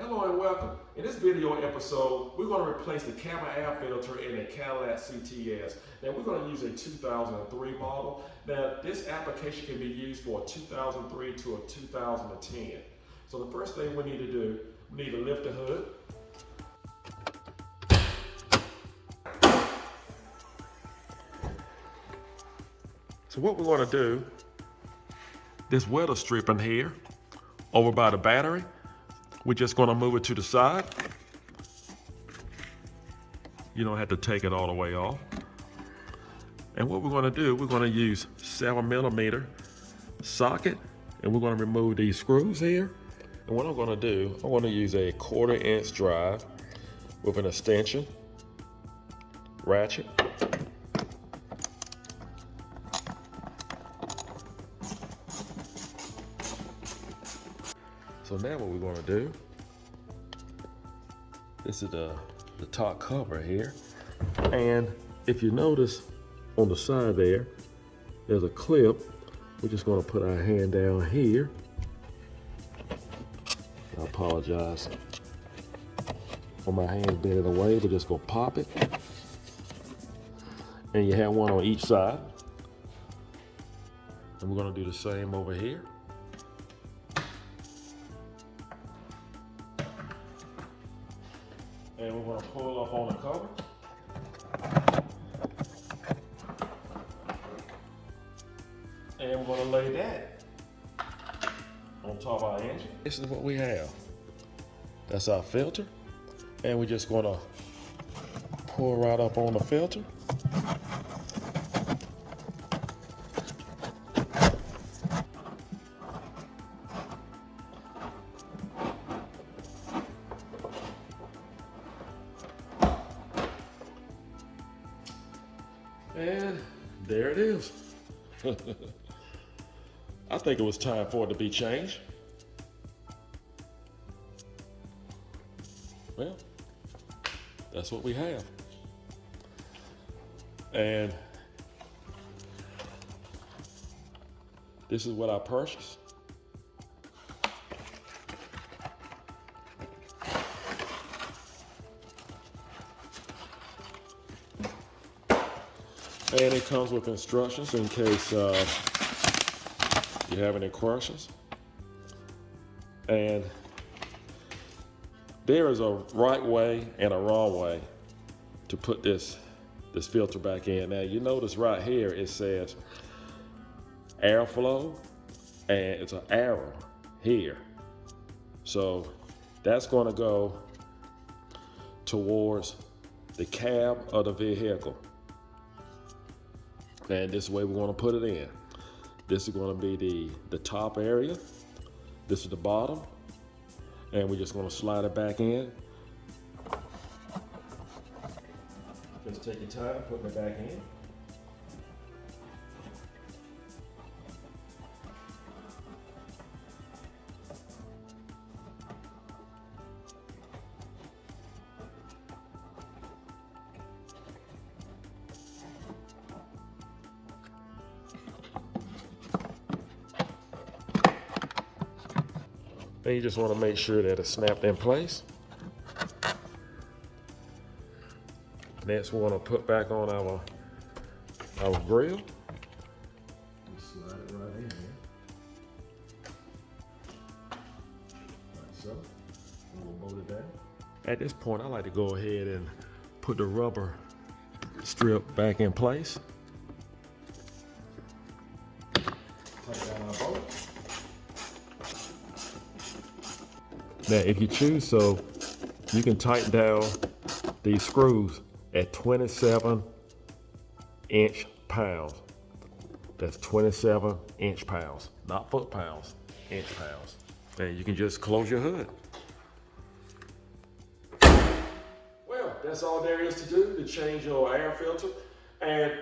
Hello and welcome. In this video episode, we're going to replace the cabin air filter in a Cadillac CTS. Now we're going to use a 2003 model. Now this application can be used for a 2003 to a 2010. So the first thing we need to do, we need to lift the hood. So what we're going to do, this weather strip in here, over by the battery, we're just going to move it to the side. You don't have to take it all the way off. And what we're going to do, we're going to use 7mm socket, and we're going to remove these screws here. And what I'm going to do, I'm going to use a 1/4" drive with an extension ratchet. So now what we're going to do, this is the top cover here. And if you notice on the side there, there's a clip. We're just going to put our hand down here. I apologize for my hand bending away. We're just going to pop it. And you have one on each side. And we're going to do the same over here. And we're going to pull up on the cover. And we're going to lay that on top of our engine. This is what we have. That's our filter. And we're just going to pull right up on the filter. And there it is. I think it was time for it to be changed. Well, that's what we have. And this is what I purchased. And it comes with instructions in case you have any questions. And there is a right way and a wrong way to put this filter back in. Now you notice right here it says airflow, and it's an arrow here. So that's going to go towards the cab of the vehicle. And this is the way we're going to put it in. This is going to be the top area. This is the bottom. And we're just going to slide it back in. Just take your time putting it back in. And you just want to make sure that it's snapped in place. Next, we want to put back on our grill. Just slide it right in here. Like so. And we'll bolt it down. At this point, I like to go ahead and put the rubber strip back in place. Tighten down our bolt. Now, if you choose so, you can tighten down these screws at 27 inch-pounds. That's 27 inch-pounds, not foot-pounds, inch-pounds. And you can just close your hood. Well, that's all there is to do to change your air filter. And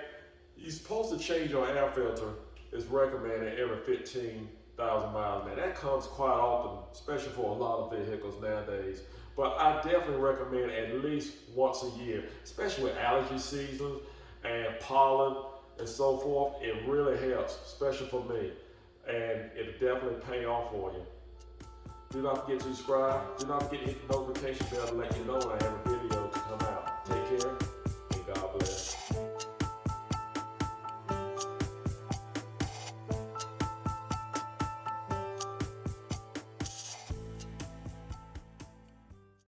you're supposed to change your air filter. It's recommended every 15,000 miles. Now that comes quite often, especially for a lot of vehicles nowadays. But I definitely recommend at least once a year, especially with allergy season and pollen and so forth. It really helps, especially for me. And it'll definitely pay off for you. Do not forget to subscribe. Do not forget to hit the notification bell to let you know when I have a video.